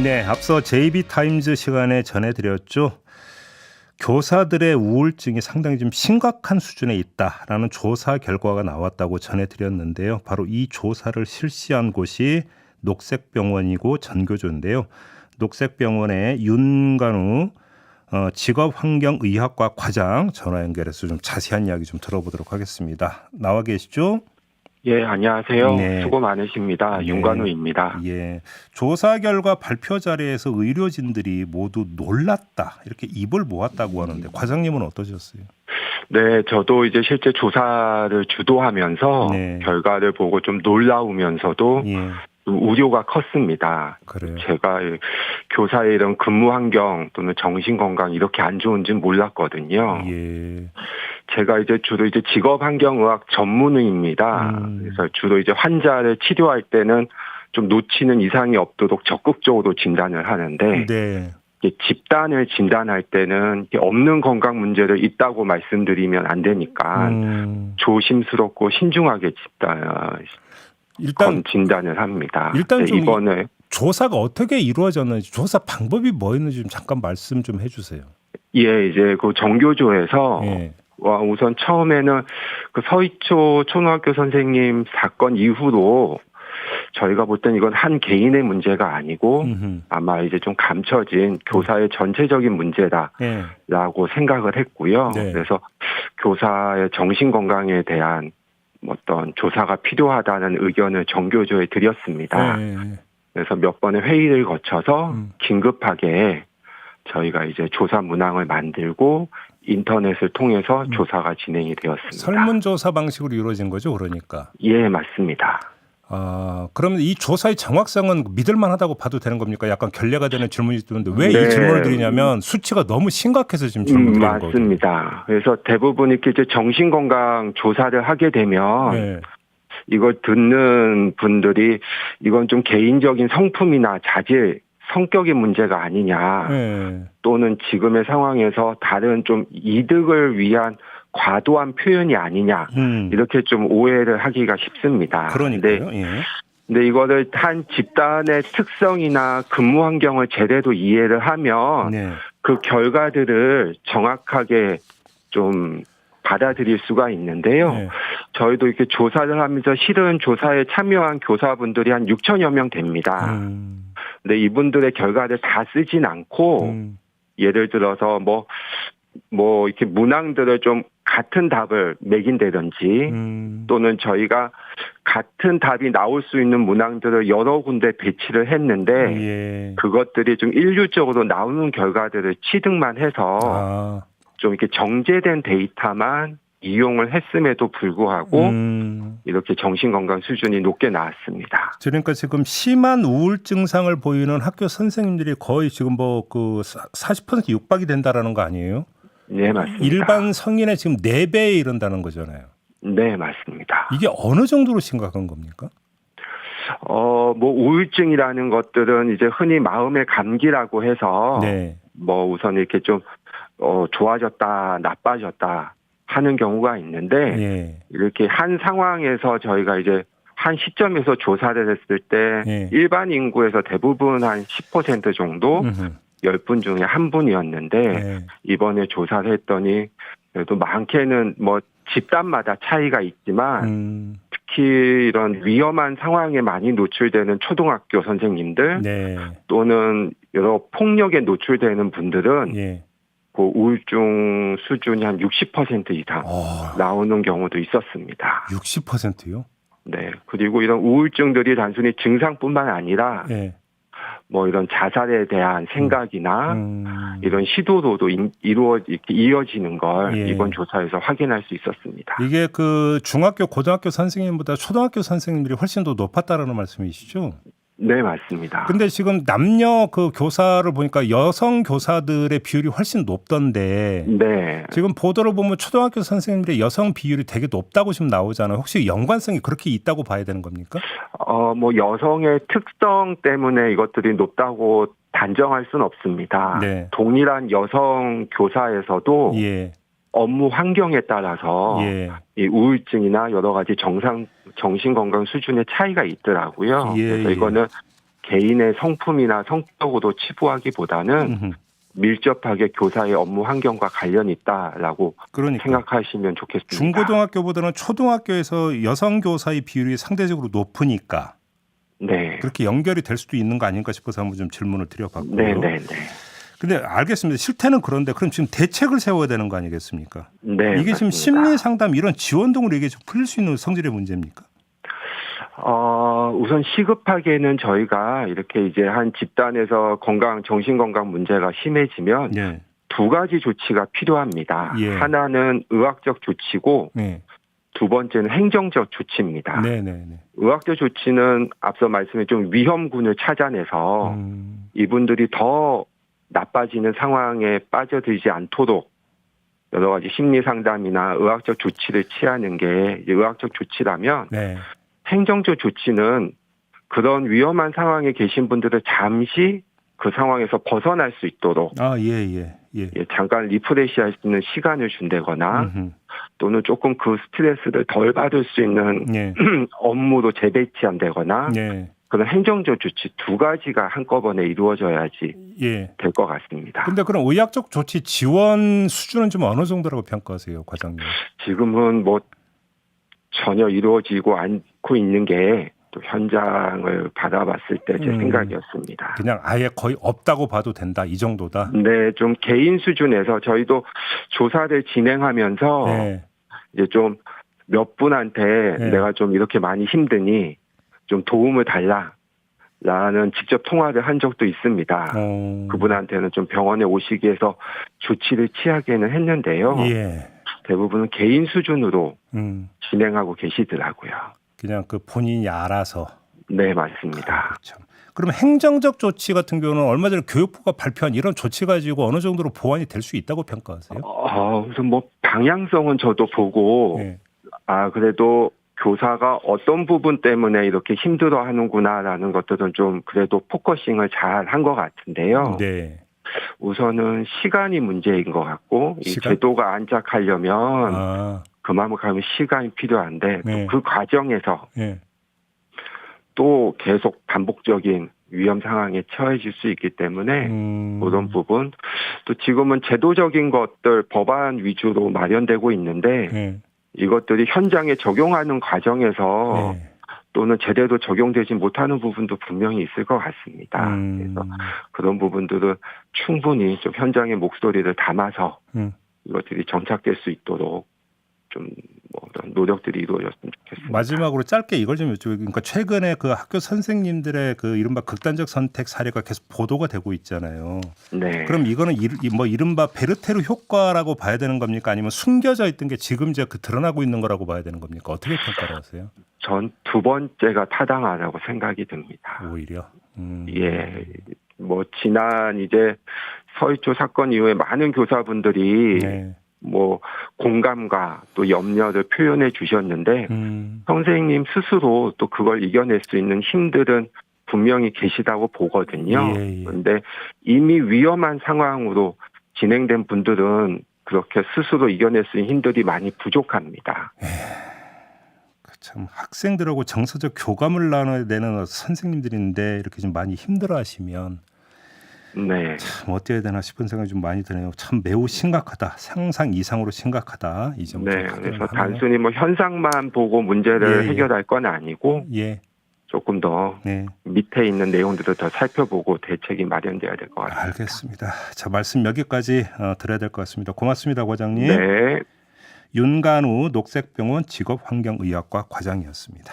네, 앞서 JB타임즈 시간에 전해드렸죠. 교사들의 우울증이 상당히 좀 심각한 수준에 있다라는 조사 결과가 나왔다고 전해드렸는데요. 바로 이 조사를 실시한 곳이 녹색병원이고 전교조인데요. 녹색병원의 윤관우 직업환경의학과 과장 전화 연결해서 좀 자세한 이야기 좀 들어보도록 하겠습니다. 나와 계시죠? 예, 안녕하세요. 네. 수고 많으십니다. 네. 윤관우입니다. 예, 조사 결과 발표 자리에서 의료진들이 모두 놀랐다 이렇게 입을 모았다고 하는데 과장님은 어떠셨어요? 네, 저도 이제 실제 조사를 주도하면서 네. 결과를 보고 좀 놀라우면서도 예, 좀 우려가 컸습니다. 그래요. 제가 교사의 이런 근무 환경 또는 정신 건강 이렇게 안 좋은지는 몰랐거든요. 예, 제가 이제 주로 이제 직업환경의학 전문의입니다. 그래서 주로 이제 환자를 치료할 때는 좀 놓치는 이상이 없도록 적극적으로 진단을 하는데 네, 집단을 진단할 때는 없는 건강 문제를 있다고 말씀드리면 안 되니까 조심스럽고 신중하게 일단 진단을 합니다. 일단 좀 이번에 조사가 어떻게 이루어졌는지 조사 방법이 뭐였는지 좀 잠깐 말씀 좀 해주세요. 예, 이제 그 정교조에서 예, 우선 처음에는 그 서희초 초등학교 선생님 사건 이후로 저희가 볼 땐 이건 한 개인의 문제가 아니고 아마 이제 좀 감춰진 교사의 전체적인 문제다라고 예, 생각을 했고요. 네. 그래서 교사의 정신 건강에 대한 어떤 조사가 필요하다는 의견을 정교조에 드렸습니다. 예, 그래서 몇 번의 회의를 거쳐서 긴급하게 저희가 이제 조사 문항을 만들고 인터넷을 통해서 조사가 진행이 되었습니다. 설문조사 방식으로 이루어진 거죠, 그러니까. 예, 맞습니다. 그러면 이 조사의 정확성은 믿을만하다고 봐도 되는 겁니까? 약간 결례가 되는 질문이 드는데 왜 이 질문을 드리냐면 수치가 너무 심각해서 지금 질문을 드리는 거거든요. 맞습니다. 그래서 대부분 이렇게 이제 정신건강 조사를 하게 되면 네. 이걸 듣는 분들이 이건 좀 개인적인 성품이나 자질, 성격의 문제가 아니냐 네. 또는 지금의 상황에서 다른 좀 이득을 위한 과도한 표현이 아니냐 이렇게 좀 오해를 하기가 쉽습니다. 그러니까요. 예. 근데 이거를 한 집단의 특성이나 근무 환경을 제대로 이해를 하면 네. 그 결과들을 정확하게 좀 받아들일 수가 있는데요. 네. 저희도 이렇게 조사를 하면서 실은 조사에 참여한 교사분들이 한 6천여 명 됩니다. 근데 이분들의 결과를 다 쓰진 않고 예를 들어서 뭐 이렇게 문항들을 좀 같은 답을 매긴다든지 또는 저희가 같은 답이 나올 수 있는 문항들을 여러 군데 배치를 했는데 예. 그것들이 좀 일률적으로 나오는 결과들을 취득만 해서 좀 이렇게 정제된 데이터만 이용을 했음에도 불구하고 이렇게 정신건강 수준이 높게 나왔습니다. 그러니까 지금 심한 우울 증상을 보이는 학교 선생님들이 거의 지금 그 40% 육박이 된다라는 거 아니에요? 네, 맞습니다. 일반 성인의 지금 4배에 이른다는 거잖아요. 네, 맞습니다. 이게 어느 정도로 심각한 겁니까? 우울증이라는 것들은 이제 흔히 마음의 감기라고 해서 네. 우선 이렇게 좀 좋아졌다, 나빠졌다 하는 경우가 있는데 예. 이렇게 한 상황에서 저희가 이제 한 시점에서 조사를 했을 때 일반 인구에서 대부분 한 10% 정도 10분 중에 한 분이었는데 이번에 조사를 했더니 그래도 많게는 집단마다 차이가 있지만 특히 이런 위험한 상황에 많이 노출되는 초등학교 선생님들 또는 여러 폭력에 노출되는 분들은 그 우울증 수준이 한 60% 이상 나오는 경우도 있었습니다. 60%요? 네. 그리고 이런 우울증들이 단순히 증상뿐만 아니라 이런 자살에 대한 생각이나 이런 시도로도 이어지는 걸 이번 조사에서 확인할 수 있었습니다. 이게 그 중학교, 고등학교 선생님보다 초등학교 선생님들이 훨씬 더 높았다라는 말씀이시죠? 네, 맞습니다. 근데 지금 남녀 그 교사를 보니까 여성 교사들의 비율이 훨씬 높던데 지금 보도를 보면 초등학교 선생님들의 여성 비율이 되게 높다고 지금 나오잖아요. 혹시 연관성이 그렇게 있다고 봐야 되는 겁니까? 여성의 특성 때문에 이것들이 높다고 단정할 수는 없습니다. 동일한 여성 교사에서도 업무 환경에 따라서 이 우울증이나 여러 가지 정신건강 수준의 차이가 있더라고요. 그래서 이거는 개인의 성품이나 성격으로 치부하기보다는 밀접하게 교사의 업무 환경과 관련이 있다라고 생각하시면 좋겠습니다. 중고등학교보다는 초등학교에서 여성 교사의 비율이 상대적으로 높으니까 네. 그렇게 연결이 될 수도 있는 거 아닌가 싶어서 한번 좀 질문을 드려봤고요. 네네네. 근데 알겠습니다. 실태는 그런데 그럼 지금 대책을 세워야 되는 거 아니겠습니까? 네. 이게 맞습니다. 지금 심리 상담 이런 지원 등으로 이게 좀 풀릴 수 있는 성질의 문제입니까? 우선 시급하게는 저희가 이렇게 이제 한 집단에서 정신건강 문제가 심해지면 예. 두 가지 조치가 필요합니다. 예. 하나는 의학적 조치고 예. 두 번째는 행정적 조치입니다. 네네네. 의학적 조치는 앞서 말씀드린 좀 위험군을 찾아내서 이분들이 더 나빠지는 상황에 빠져들지 않도록 여러 가지 심리 상담이나 의학적 조치를 취하는 게 의학적 조치라면 네. 행정적 조치는 그런 위험한 상황에 계신 분들을 잠시 그 상황에서 벗어날 수 있도록 잠깐 리프레시할 수 있는 시간을 준다거나 또는 조금 그 스트레스를 덜 받을 수 있는 업무로 재배치한다거나 그런 행정적 조치 두 가지가 한꺼번에 이루어져야지 될 것 같습니다. 그런데 그럼 의학적 조치 지원 수준은 좀 어느 정도라고 평가하세요, 과장님? 지금은 뭐 전혀 이루어지고 않고 있는 게 또 현장을 받아봤을 때 제 생각이었습니다. 그냥 아예 거의 없다고 봐도 된다, 이 정도다? 네, 좀 개인 수준에서 저희도 조사를 진행하면서 이제 좀 몇 분한테 내가 좀 이렇게 많이 힘드니 좀 도움을 달라라는 직접 통화를 한 적도 있습니다. 그분한테는 좀 병원에 오시기 위해서 조치를 취하기는 했는데요. 대부분은 개인 수준으로 진행하고 계시더라고요. 그냥 그 본인이 알아서. 네, 맞습니다. 그럼 행정적 조치 같은 경우는 얼마 전에 교육부가 발표한 이런 조치 가지고 어느 정도로 보완이 될 수 있다고 평가하세요? 우선 뭐 방향성은 저도 보고 그래도 교사가 어떤 부분 때문에 이렇게 힘들어하는구나라는 것들은 좀 그래도 포커싱을 잘 한 것 같은데요. 네. 우선은 시간이 문제인 것 같고 이 제도가 안착하려면 그만큼 시간이 필요한데 또 그 과정에서 또 계속 반복적인 위험 상황에 처해질 수 있기 때문에 그런 부분 또 지금은 제도적인 것들 법안 위주로 마련되고 있는데 이것들이 현장에 적용하는 과정에서 또는 제대로 적용되지 못하는 부분도 분명히 있을 것 같습니다. 그래서 그런 부분들은 충분히 좀 현장의 목소리를 담아서 이것들이 정착될 수 있도록 좀 노력들이 이루어졌으면 좋겠습니다. 마지막으로 짧게 이걸 좀 여쭤볼게요. 그러니까 최근에 그 학교 선생님들의 그 이른바 극단적 선택 사례가 계속 보도가 되고 있잖아요. 네. 그럼 이거는 뭐 이른바 베르테르 효과라고 봐야 되는 겁니까? 아니면 숨겨져 있던 게 지금 이제 그 드러나고 있는 거라고 봐야 되는 겁니까? 어떻게 평가를 하세요? 전 두 번째가 타당하다고 생각이 듭니다. 오히려. 예. 뭐 지난 이제 서희초 사건 이후에 많은 교사분들이 뭐 공감과 또 염려를 표현해 주셨는데 선생님 스스로 또 그걸 이겨낼 수 있는 힘들은 분명히 계시다고 보거든요. 그런데 이미 위험한 상황으로 진행된 분들은 그렇게 스스로 이겨낼 수 있는 힘들이 많이 부족합니다. 참 학생들하고 정서적 교감을 나눠야 되는 선생님들인데 이렇게 좀 많이 힘들어하시면 참 어떻게 해야 되나 싶은 생각이 좀 많이 드네요. 참 매우 심각하다. 상상 이상으로 심각하다. 이 점. 그래서 단순히 뭐 현상만 보고 문제를 해결할 건 아니고 조금 더 밑에 있는 내용들을 더 살펴보고 대책이 마련돼야 될 것 같습니다. 알겠습니다. 자, 말씀 여기까지 드려야 될 것 같습니다. 고맙습니다, 과장님. 네. 윤간우 녹색병원 직업환경의학과 과장이었습니다.